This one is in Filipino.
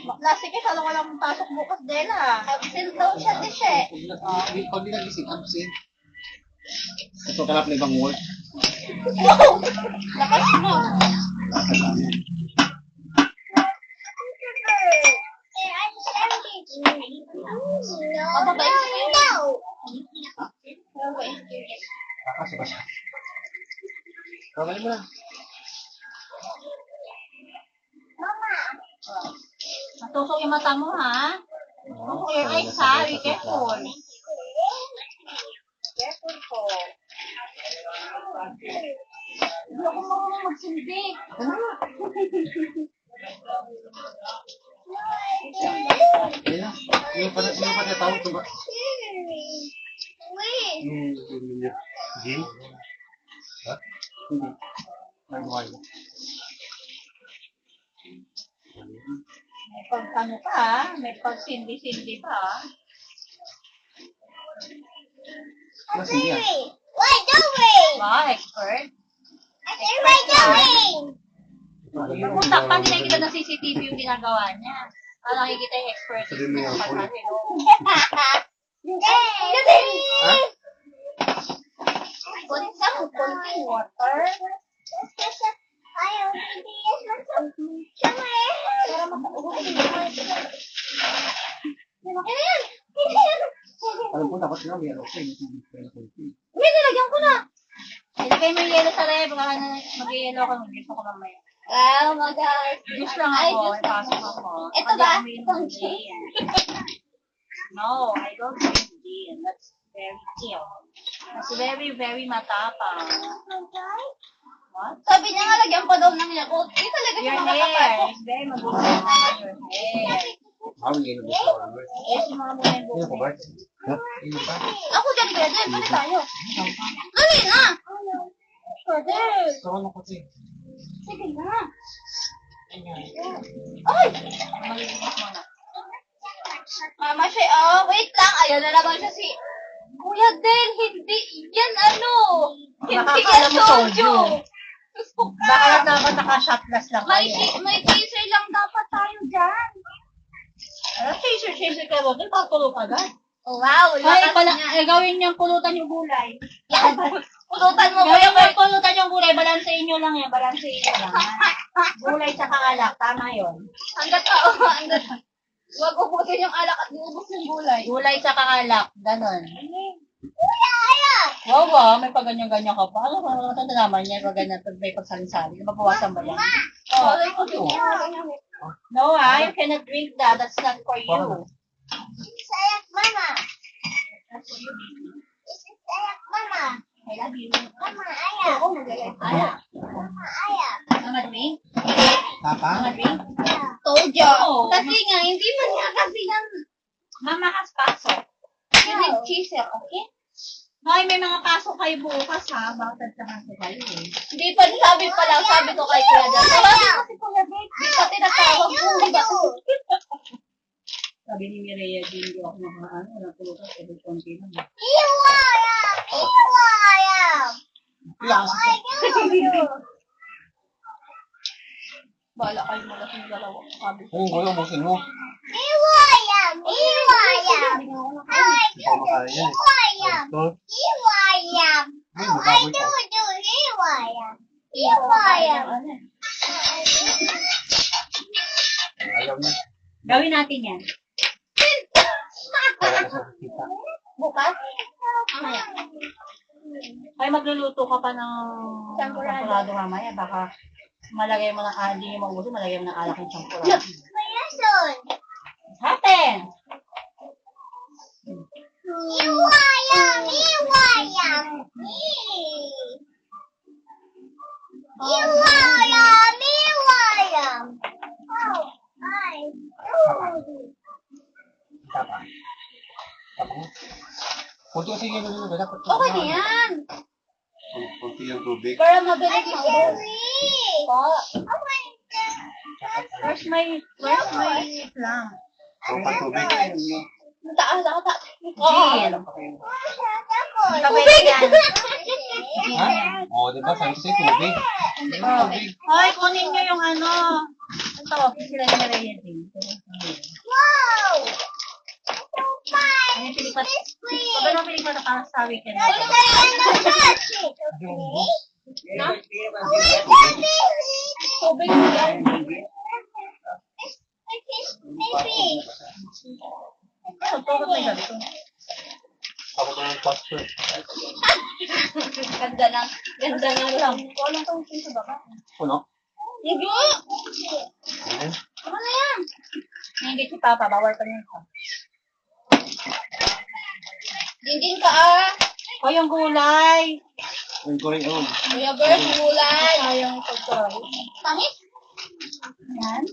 Bakla, sige, salo ko lang pasok bukas, Dela. Absent daw siya, Tishe. Pag di nagising, absent. Ito kalap na ibang word. Wow! Lakas mo. Mababait ka kayo. Kasi ba siya? Kawalin mo lang. Matusok yung mata mo, ha? Matusok your eyes, ha? Be careful. Careful po. Hindi ako marunong magsindi. Ayan. Yung tawag ko ba? Yung Jim? Ha? Hindi. Nag-wine. May pag-ano pa, ha? May pag-sindi-sindi pa, ha? Mas hindi yan. What doing? Ba, expert? What doing? Pumunta nila kita ng CCTV yung ginagawa niya. Para nakikita yung expertise niya sa pagkakilo. Ha? Kunin sa konting water. Para makauwi. Alam ko, dapat nga may ano ko. Uy, nilagyan ko na. Ilagay mo yung yelo sa ref. Baka mag-yelo ka. Mag-juice ako mamaya. Oh my God. Juice lang ako. Ipasok ako. Ito ba? Kaya mo yung gin. No, I don't drink gin. That's very ill. That's very, very matapang. What? Sabi niya nga, lagyan pa daw ng yakult. Di talaga siya Your makakapasok. hair is very mabuti on your hair. Ang yelo mo sa mga word. Yes, yung mga muna yung Ano buhok ko mo. ba? Ha? Ano ba? Ako dyan, kaya dyan. Dali tayo. Dali na. Pwede. So, ano ko siya? Sige na. Ay! Malinis mo na. Mama siya, oh, wait lang. Ayaw na naman siya si... Kuya Del, hindi yan ano. Hindi yan Nakakala mo soju. soju. Gusto ka. Baka dapat naka-shot glass lang May, kayo. may chaser lang dapat tayo dyan. Ano, chaser kayo. Doon papulo ka agad. Oh, wow, Ay, lakas niya. gawin niyang pulutan yung gulay. Yan. Pulutan mo Gawin kuya mo Bel. yung pulutan yung gulay. Balansein nyo lang yan. Balansein nyo lang. Gulay sa alak. Tama yun. Hanggat hanggat. Huwag ubusin yung alak at diubos yung gulay. Gulay sa alak. Ganon. Kuya, ayaw. Wow ba? May paganyan-ganyan ka pa. Ano ba? Matanda naman yan. Pag ganyan. Pag may pagsaling-saling. Mabawasan ba yan? Oh. No, you cannot drink that. That's not for you. Sayak, mama. Sayak, mama. I love you. Mama, ayaw. Ako, maglalay. Ayaw. Mama, ayaw. Mama drink? Tapang? Mama drink? Told you. Oo. Kasi nga, hindi man niya kasi yan. Mama has pasok. You need chaser, okay? Hoy, may mga pasok kayo bukas ha. Bakit naman ko kayo eh. Hindi pa, sabi pa lang, sabi ko kay Kuya Del. Sabi ko si Kuya Del, di pa tinatawag mo, di ba? Sabi ni Mireya, hindi ako makaano. Napulutan sa konti lang. Iwayam! Iwayam! Ilang? Bala kayo mula sa dalawa. Sabi ko. Kung gulo, busin mo. Iwayam! Iwayam! Ay, Hindi ko makaya yan eh. Iwayam! Ito? Iwayam! Ay, Oh, I mababoy do, pa. do, Iwayam! Iwayam! Ayaw niya. Gawin natin yan. Kaya sa kita. Bukas? Mamaya. Ay, magluluto ka pa ng Champurado. champurado mamaya. Baka malagay mo ng hindi mo maubusin, malagay mo ng alak ng champurado. Mayason! Happen! Iwayam! Iwayam! Iwayam! Iwayam! Oh, ay. Tapang. Tapang. Kunti kasi yelo nyo. Dapat Okay na yan. Kunti yung tubig. Para mabilis ang po. Where's my lang? Kunti tubig. Taas ako, taas. Jill. Tubig! Ha? Oo, diba? Sabi ko sa'yo, tubig. Oh. Hoy, kunin nyo yung ano. Ito, sila ni Maria din. pilipat. Huwag na pilipat para sa weekend. Tubig yan. Ano to? Ba't may ganito? Ako ko ng pastor. Ganda ng Lang. Walang tong sa baba. Puno? Hindi. Ayan. Ano na yan? Hindi si Papa, bawal ka niya. Dingin ka ah. O, yung gulay. Ang going on. Kuya Bert, gulay. Sayang pagkain. Pangit. Yan.